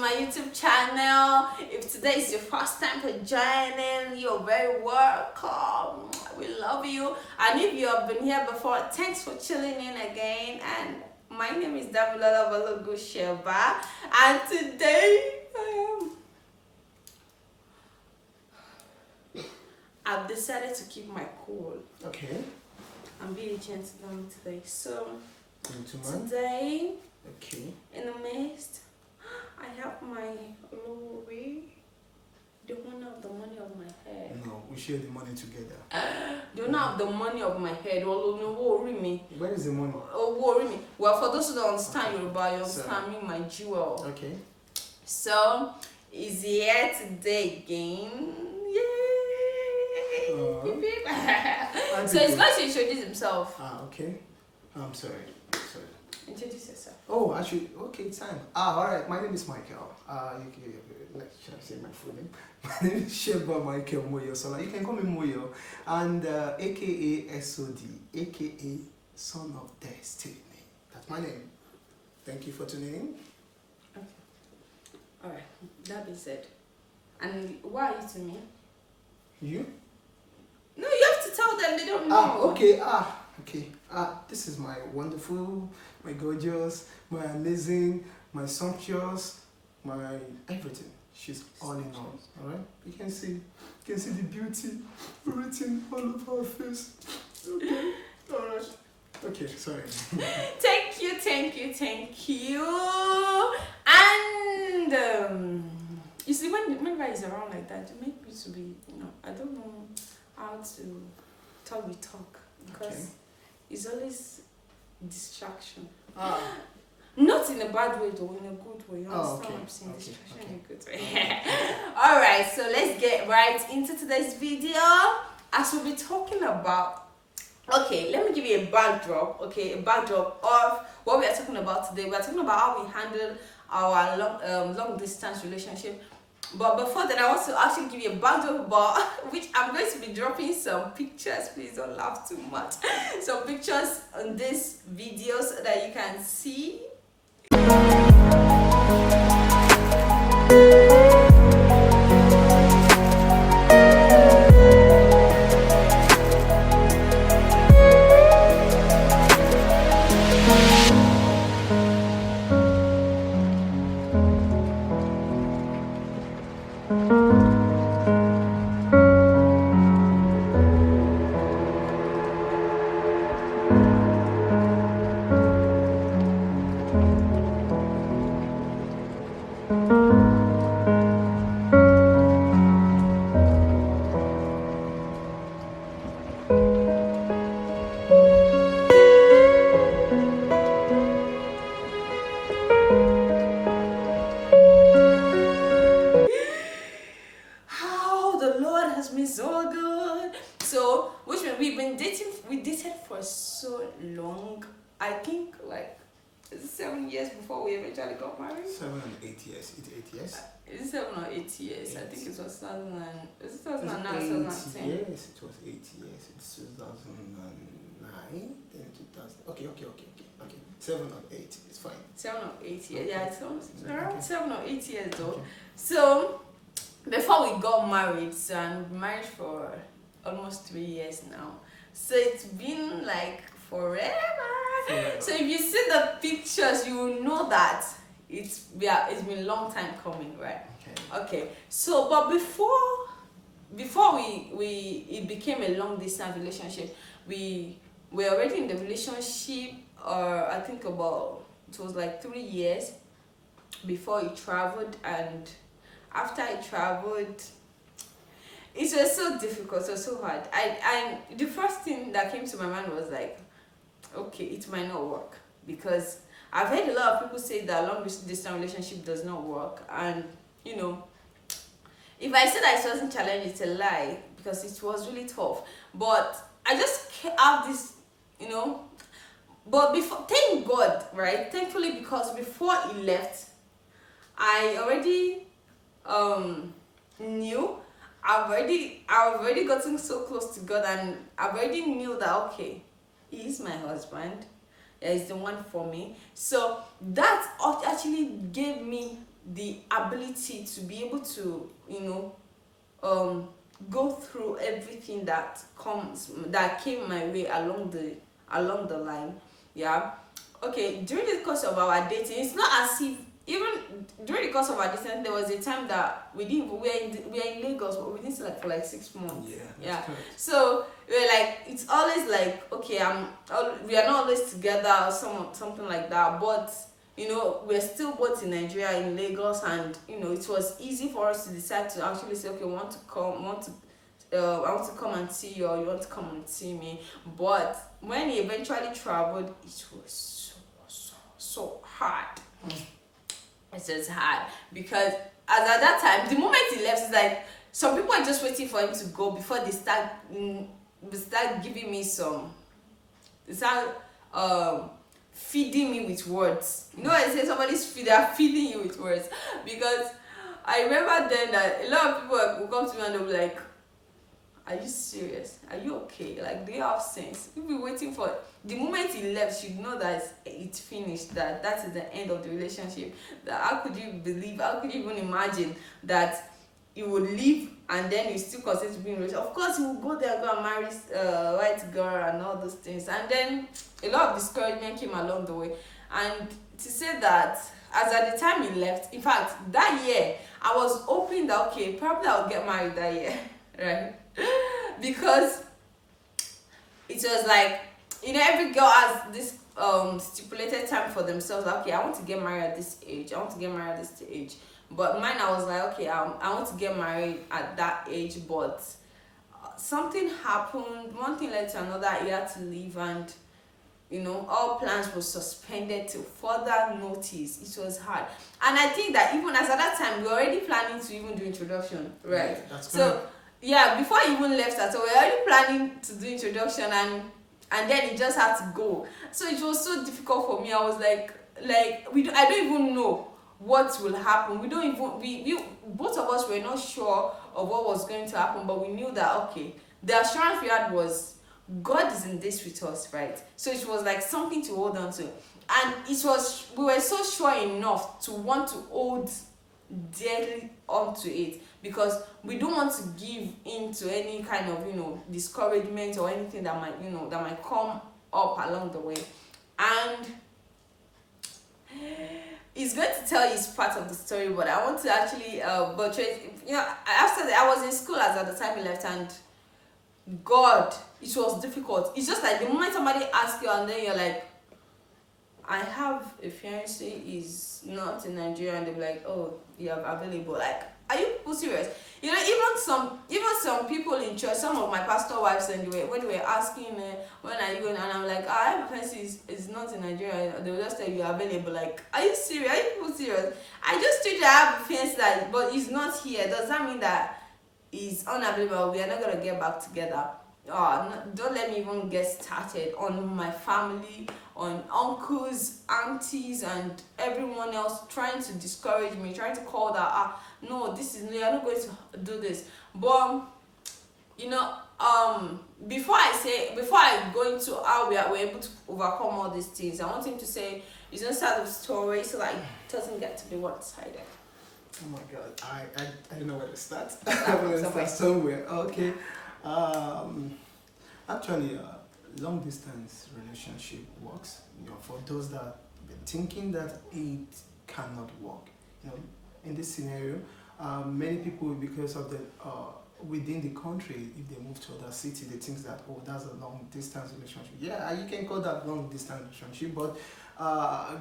my YouTube channel. If today is your first time for joining, you're very welcome. We love you. And if you have been here before, thanks for chilling in again. And my name is Damilola Balogu Sheba, and today I've decided to keep my cool. Okay. I'm being gentle today. So Gentleman. today, Okay. in the midst, I have my glory, the owner of the money of my head. No, we share the money together. The owner of the money of my head. Worry me. Where is the money? Oh, worry me. Well, for those who don't understand Okay. Yoruba, you understand me, my jewel. Okay. So, is here today again. Yay! So he's going to introduce himself. Ah, okay. I'm sorry. Introduce yourself. Oh, actually, okay, time. All right. My name is Michael. Should I say my full name? My name is Sheba Michael Moyo. So you can call me Moyo, and AKA SOD, AKA Son of Destiny. That's my name. Thank you for tuning in. Okay. All right. That being said, and why are you to me? You? No, you have to tell them. They don't know. Okay. Okay. This is my wonderful, my gorgeous, my amazing, my sumptuous, my everything. She's all in all. All right. You can see the beauty written all over her face. Okay. All right. Okay. Sorry. Thank you. And you see, whenever he's around like that, it makes me to be, I don't know how to talk because Okay. it's always distraction. Not in a bad way though, in a good way. You understand what I'm saying? Okay. Distraction in a good way. Alright, so let's get right into today's video. As we'll be talking about, okay, let me give you a backdrop. Okay, a backdrop of what we are talking about today. We are talking about how we handle our long distance relationship. But before that, I want to actually give you a backdrop about which I'm going to be dropping some pictures. Please don't laugh too much. Some pictures on this video so that you can see. So good. So, which means we dated for so long. I think like 7 years before we eventually got married. 7 and 8 years. It's 8 years. It's 7 or 8 years. I think it was 2009, Yes, 2010. Yes, it was 8 years. It's 2009, then 2000. Okay. 7 or 8. It's fine. 7 or 8 years. Okay. Yeah, it's almost around Okay. 7 or 8 years though. Okay. So before we got married, so I'm married for almost 3 years now. So it's been like forever. So if you see the pictures, you will know that it's been a long time coming, right? Okay. So but before it became a long distance relationship, we were already in the relationship, or I think about, it was like 3 years before he traveled, and after I traveled, it was so difficult, it was so hard. I the first thing that came to my mind was like, okay, it might not work, because I've heard a lot of people say that long distance relationship does not work, and if I say that it wasn't challenging, it's a lie, because it was really tough. But I just have this, but before, thank God, right? Thankfully, because before he left, I already knew, I've already gotten so close to God, and I've already knew that, okay, he is my husband, he's the one for me. So that actually gave me the ability to be able to, go through everything that came my way along the line. Yeah. Okay, during the course of our dating, it's not as if, even during the course of our dating, there was a time that we are in Lagos, but we didn't see like for like 6 months. Yeah, Yeah. that's correct. So we're like, it's always like, okay, we are not always together or something like that, but we're still both in Nigeria, in Lagos, and it was easy for us to decide to actually say, okay, I want to come and see you, or you want to come and see me. But when he eventually traveled, it was so hard. It was hard because, as at that time, the moment he left, it's like some people are just waiting for him to go before they start giving me some. They start feeding me with words. I say they are feeding you with words, because I remember then that a lot of people will come to me and they'll be like, are you serious? Are you okay? Like, do you have sense? You'll be waiting for the moment he left. You know that it's finished. That is the end of the relationship. That how could you believe? How could you even imagine that he would leave and then you still continue to be in a relationship? Of course, he will go there and go and marry white girl and all those things. And then a lot of discouragement came along the way. And to say that, as at the time he left, in fact, that year I was hoping that, okay, probably I'll get married that year, right? Because it was like, every girl has this stipulated time for themselves. Like, okay, I want to get married at this age. I want to get married at this age. But mine, I was like, okay, I want to get married at that age. But something happened. One thing led to another. He had to leave, and all plans were suspended till further notice. It was hard, and I think that even as at that time, we were already planning to even do introduction, right? Yeah, that's so. correct. Yeah, before he even left at all, we were already planning to do introduction, and then it just had to go. So it was so difficult for me. I was like I don't even know what will happen. We don't even we both of us were not sure of what was going to happen, but we knew that, okay, the assurance we had was God is in this with us, right? So it was like something to hold on to, and we were so sure enough to want to hold dearly onto it, because we don't want to give in to any kind of discouragement or anything that might come up along the way. And he's going to tell you his part of the story, but I want to actually buttress. After that, I was in school as at the time he left, and God, it was difficult. It's just like the moment somebody asks you and then you're like, I have a fiancé, is not in Nigeria, and they're like, oh, you are available. Like, are you people serious? Even some people in church, some of my pastor wives, and when they were asking me, when are you going, and I'm like, I have a fiancé, is not in Nigeria. They will just tell you are available. Like, are you serious? Are you people serious? I just told you I have a fiancé, but he's not here. Does that mean that he's unavailable? We are not gonna get back together? Oh, no, don't let me even get started on my family, on uncles, aunties, and everyone else trying to discourage me, trying to call that, no, you're not going to do this. But before I go into how we are able to overcome all these things, I want him to say his own side of the story, so like it doesn't get to be one-sided. Oh my God, I don't know where to start. I'm going to start somewhere. Okay. Actually, long distance relationship works. For those that been thinking that it cannot work, in this scenario, many people, because of the within the country, if they move to other city, they think that, oh, that's a long distance relationship. Yeah, you can call that long distance relationship, but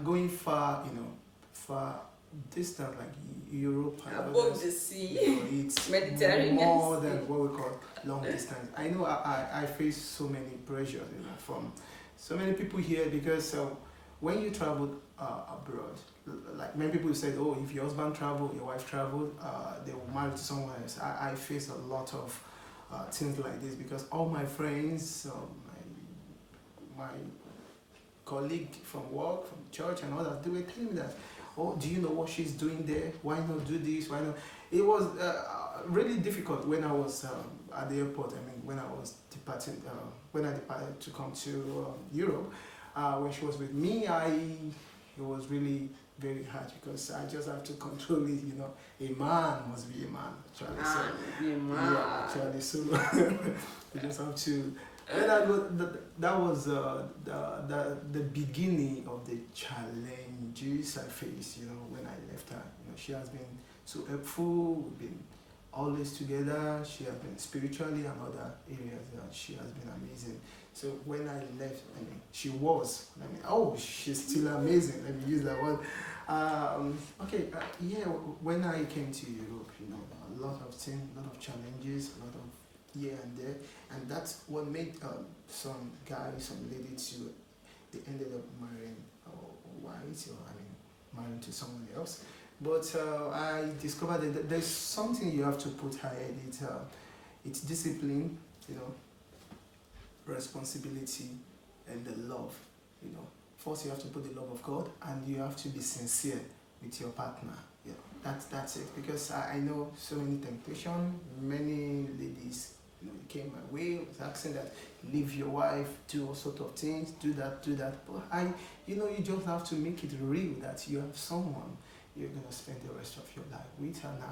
going far, far distance, like Europe and above the sea, it's Mediterranean more sea. than what we call long distance. I know I face so many pressures, from so many people here, because when you travel abroad, like many people said, oh, if your husband travel, your wife travel, they will marry to someone else. I face a lot of things like this, because all my friends, my colleague from work, from church and all that, they were telling me that, oh, do you know what she's doing there? Why not do this? Why not? It was really difficult when I was at the airport. I mean, when I was departing, when I departed to come to Europe, when she was with me, it was really very hard because I just have to control it. A man must be a man, actually. So yeah, actually. So you just have to. That was the beginning of the challenges I faced. When I left her. She has been so helpful. We've been always together. She has been spiritually and other areas. She has been amazing. So when I left, she's still amazing. Let me use that word. Yeah. When I came to Europe, a lot of things, a lot of challenges, a lot of here and there, and that's what made some guys, some ladies, they ended up marrying marrying to someone else. But I discovered that there's something you have to put ahead. It's discipline, responsibility, and the love. First you have to put the love of God, and you have to be sincere with your partner. That's it. Because I know so many temptation, many ladies, came my way, was asking that leave your wife, do all sort of things, do that. But you just have to make it real that you have someone you're gonna spend the rest of your life with. And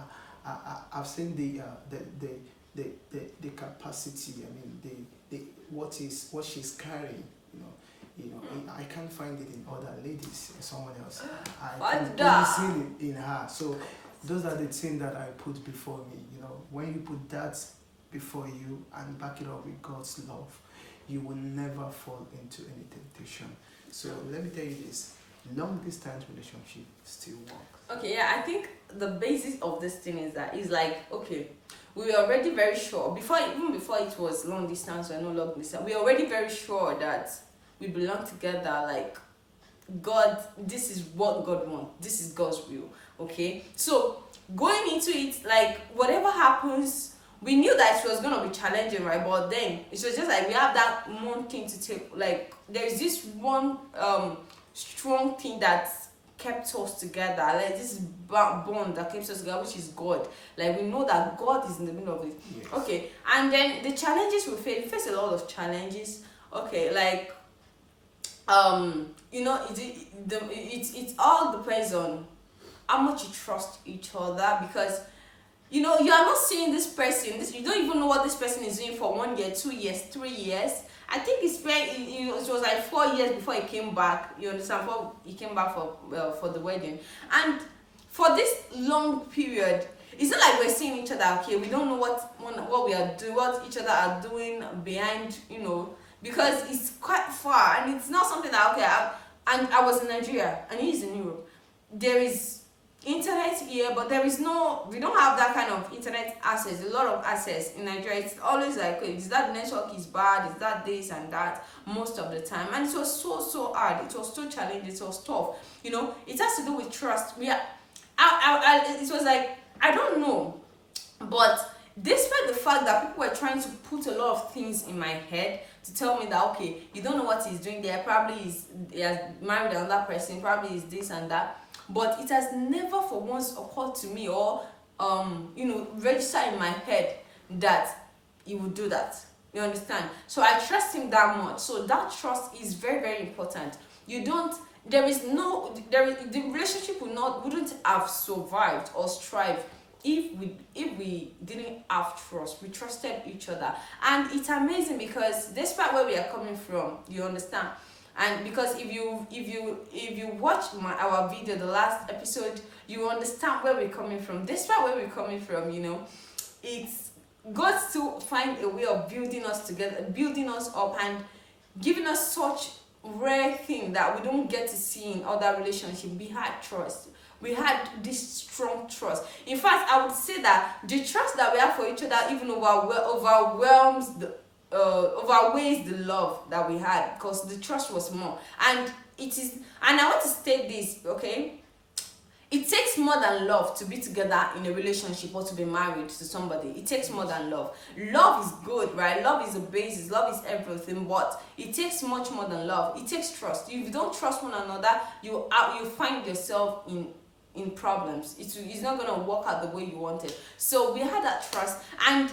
I've seen the capacity. What she's carrying. I can't find it in other ladies, in someone else. I can only see it in her. So those are the things that I put before me. When you put that before you and back it up with God's love, you will never fall into any temptation. So let me tell you this, long distance relationship still works. Okay, yeah, I think the basis of this thing is that it's like, okay, we were already very sure, even before it was long distance or no long distance, we were already very sure that we belong together, like God, this is what God wants, this is God's will, okay? So going into it, like whatever happens, we knew that it was going to be challenging, right? But then it was just like we have that one thing to take, like there's this one strong thing that kept us together, like this bond that keeps us together, which is God. Like we know that God is in the middle of it. Yes. Okay, and then the challenges we face a lot of challenges. Okay, like it all depends on how much you trust each other, because you are not seeing this person, you don't even know what this person is doing for 1 year, 2 years, 3 years. I think it was like 4 years before he came back, you understand, before he came back for the wedding. And for this long period, it's not like we're seeing each other, okay, we don't know what we are doing, what each other are doing behind, because it's quite far, and it's not something that, okay, I was in Nigeria and he's in Europe. There is internet here, but we don't have that kind of internet access, a lot of access in Nigeria. It's always like, is that network is bad, is that this and that, most of the time. And it was so hard, it was so challenging, it was tough. It has to do with trust. It was like, I don't know, but despite the fact that people were trying to put a lot of things in my head to tell me that, okay, you don't know what he's doing there, probably he has married another person, probably is this and that, but it has never for once occurred to me or registered in my head that he would do that. You understand? So I trust him that much. So that trust is very, very important. The relationship wouldn't have survived or thrived if we didn't have trust. We trusted each other, and it's amazing because despite where we are coming from, you understand. And because if you watch our video, the last episode, you understand where we're coming from. Despite where we're coming from, it's God still find a way of building us together, building us up, and giving us such rare thing that we don't get to see in other relationships. We had trust. We had this strong trust. In fact, I would say that the trust that we have for each other even overweighs the love that we had, because the trust was more. And I want to state this, okay? It takes more than love to be together in a relationship or to be married to somebody. It takes more than love. Love is good, right? Love is the basis. Love is everything. But it takes much more than love. It takes trust. If you don't trust one another, you find yourself in problems. It's not going to work out the way you want it. So we had that trust. And,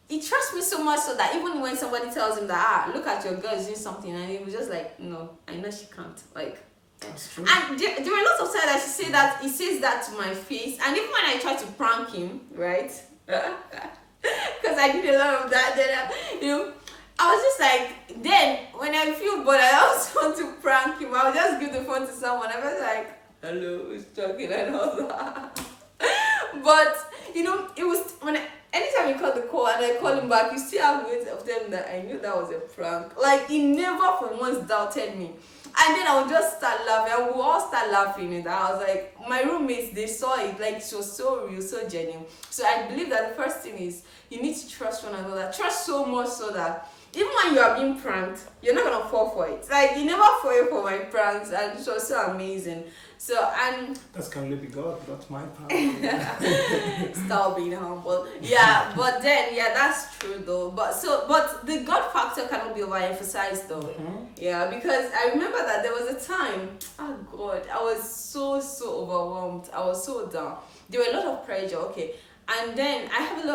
he trusts me so much so that even when somebody tells him that, look at your girl is doing something, and he was just like, no, I know she can't. Like, That's true. And there were lots of times that she said that he says that to my face, and even when I try to prank him, right? Because I did a lot of that, then I was just like, then when I feel bored, I also want to prank him. I'll just give the phone to someone. I was like, hello, who's talking and all that. But it was when anytime you call the call and I call him back, you still have ways of them that I knew that was a prank. Like he never for once doubted me. And then I would just start laughing, and we all start laughing. And I was like, my roommates, they saw it, like it was so real, so genuine. So I believe that the first thing is you need to trust one another. Trust so much so that even when you are being pranked, you're not gonna fall for it. Like you never fall for my pranks, and it was so amazing. So and That's can only be God, not my power. stop being humble. Yeah, but then that's true though. But the God factor cannot be overemphasized though. Mhm. Yeah, because I remember that there was a time, oh God, I was so overwhelmed. I was so down. There were a lot of pressure, okay. And then I have a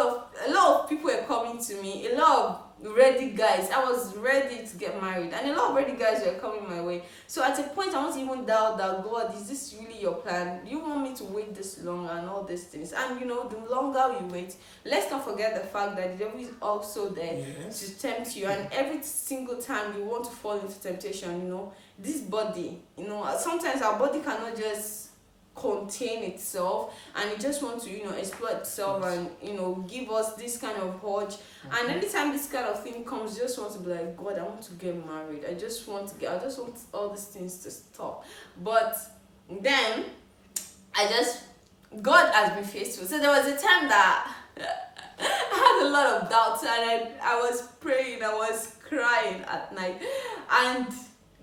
lot of people were coming to me, a lot of ready guys. I was ready to get married, and a lot of ready guys were coming my way. So at a point I want to even doubt that, God, is this really your plan? You want me to wait this long and all these things? And the longer you wait, let's not forget the fact that the devil is also there Yes. to tempt you. And every single time you want to fall into temptation, this body, sometimes our body cannot just contain itself, and it just wants to exploit itself, and give us this kind of urge. And anytime this kind of thing comes, you just want to be like, God, I want to get married, I just want all these things to stop. But then God has been faithful. So there was a time that I had a lot of doubts, and I was praying, I was crying at night, and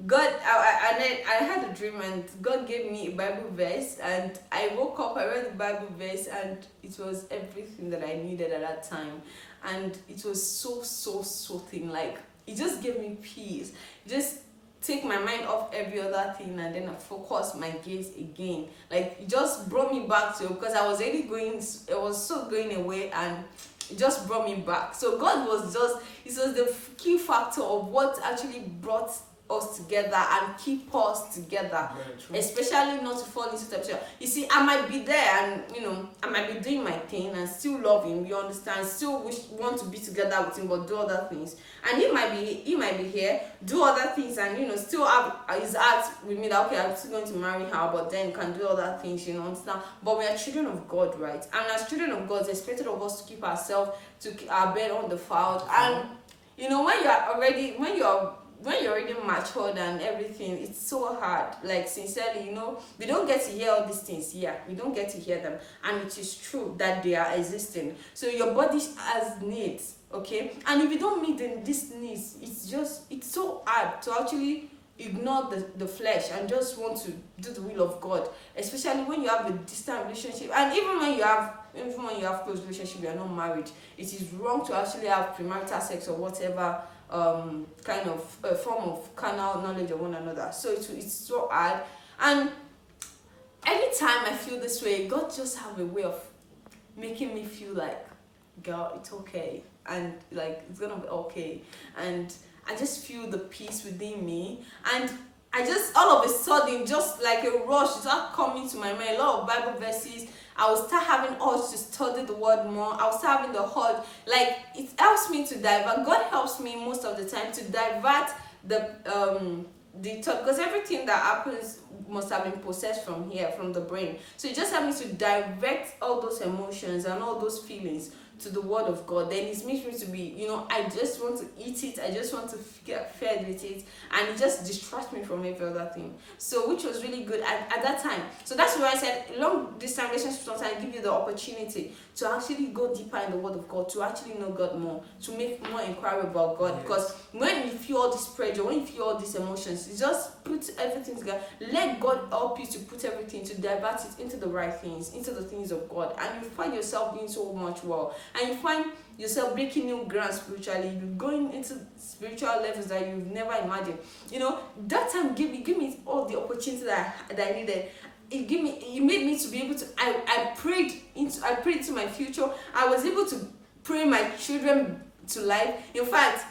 God, I had a dream, and God gave me a Bible verse, and I woke up, I read the Bible verse, and it was everything that I needed at that time. And it was so thin, like it just gave me peace. Just take my mind off every other thing, and then I focus my gaze again. Like it just brought me back to, because I was really it was so going away, and it just brought me back. So God was it was the key factor of what actually brought us together and keep us together, especially not to fall into temptation. You see, I might be there, and I might be doing my thing and still love him, you understand, still want to be together with him, but do other things. And he might be here, do other things, and still have his heart with me that, okay, I'm still going to marry her, but then can do other things, understand. But we are children of God, right? And as children of God, it's expected of us to keep ourselves, to keep our bed undefiled. And when you're already matured and everything, it's so hard. Like sincerely, we don't get to hear all these things. Yeah, we don't get to hear them, and it is true that they are existing. So your body has needs, okay? And if you don't meet these needs, it's so hard to actually ignore the flesh and just want to do the will of God, especially when you have a distant relationship. And even when you have close relationship, you are not married, it is wrong to actually have premarital sex or whatever kind of form of carnal knowledge of one another. So it's so hard. And anytime I feel this way, God just have a way of making me feel like, girl, it's okay, and like it's gonna be okay. And I just feel the peace within me, and I just all of a sudden, just like a rush, start coming to my mind, a lot of Bible verses. I will start having urge to study the word more. I will start having the urge, like it helps me to divert. God helps me most of the time to divert the thought, because everything that happens must have been processed from here, from the brain. So it just helps me to direct all those emotions and all those feelings to the word of God. Then it makes me to be, I just want to eat it, I just want to get fed with it, and it just distracts me from every other thing. So which was really good at that time. So that's why I said long distance relationships sometimes give you the opportunity to actually go deeper in the word of God, to actually know God more, to make more inquiry about God. Yes. Because when you feel all this pressure, when you feel all these emotions, you just put everything together. Let God help you to put everything, to divert it into the right things, into the things of God, and you find yourself doing so much well. And you find yourself breaking new ground spiritually. You're going into spiritual levels that you've never imagined. That time gave me all the opportunity that I needed. It made me to be able to. I prayed into my future. I was able to pray my children to life. In fact,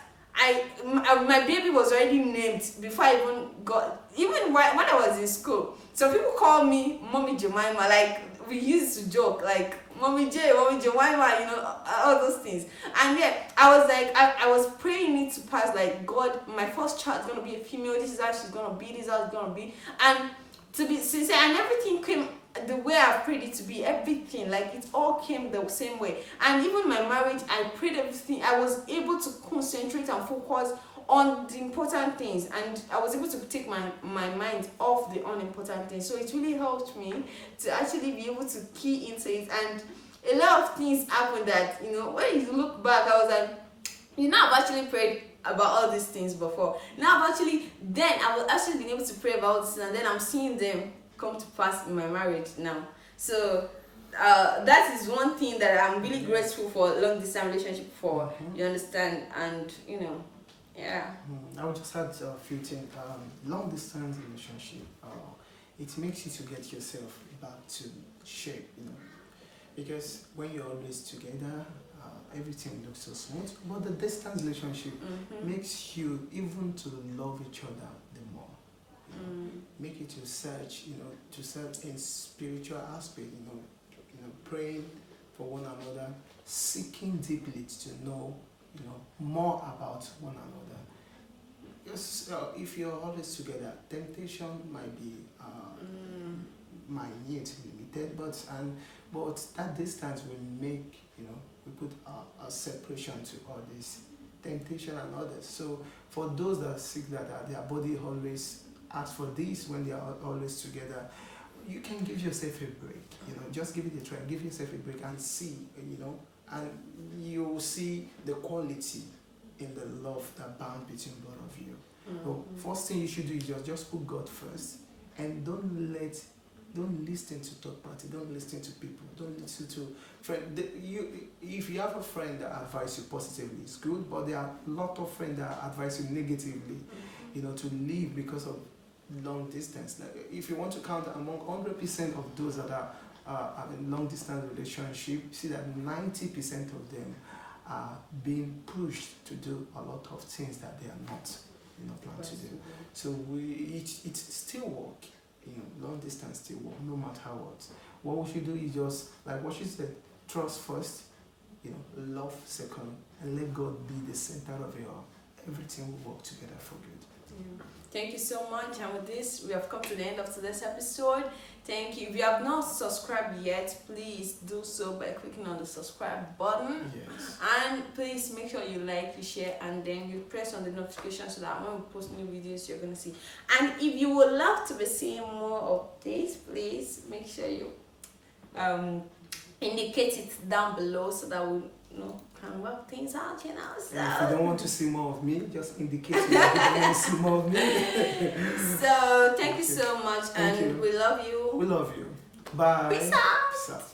my baby was already named before I even got, even when I was in school. So people call me Mommy Jemima, like we used to joke, like Mommy Jemima, all those things. And yeah, I was like, I was praying it to pass, like, God, my first child is gonna be a female, this is how she's gonna be, this is how it's gonna be. And to be sincere, and everything came the way I prayed it to be, everything, like it all came the same way. And even my marriage, I prayed everything, I was able to concentrate and focus on the important things, and I was able to take my mind off the unimportant things. So it really helped me to actually be able to key into it. And a lot of things happened that, when you look back, I was like, I've actually prayed about all these things before. Now I've actually, then I was actually been able to pray about this, and then I'm seeing them come to pass in my marriage now. So that is one thing that I'm really grateful for long distance relationship for. You understand? And yeah. I would just add a few things. Long distance relationship, it makes you to get yourself back to shape, because when you're always together, everything looks so smooth. But the distance relationship makes you even to love each other the more. Make you to search, to search in spiritual aspect, praying for one another, seeking deeply to know, more about one another. Yes, if you're always together, temptation might be minute, limited, but that distance will make, we put a separation to all this temptation and others. So for those that seek that their body always asks for this when they are always together, you can give yourself a break, just give it a try, give yourself a break and see, and you'll see the quality in the love that bound between both of you. So first thing you should do is just put God first, and don't listen to third party, don't listen to people, don't listen to friend. If you have a friend that advises you positively, it's good, but there are a lot of friends that advise you negatively, to leave because of long distance. Like, if you want to count among 100% of those that are in long distance relationship, see that 90% of them are being pushed to do a lot of things that they are not planned to do. So it still work. Long distance still work, no matter what. What we should do is just, like what she said, trust first, love second, and let God be the center of it all. Everything will work together for good. Thank you so much, and with this we have come to the end of today's episode. Thank you. If you have not subscribed yet, please do so by clicking on the subscribe button. Yes. And please make sure you like, you share, and then you press on the notification so that when we post new videos you're going to see. And if you would love to be seeing more of this, please make sure you indicate it down below so that we can work things out, So. And if you don't want to see more of me, just indicate you don't want to see more of me. So thank you so much, and we love you. We love you. Bye. Peace out. Peace out.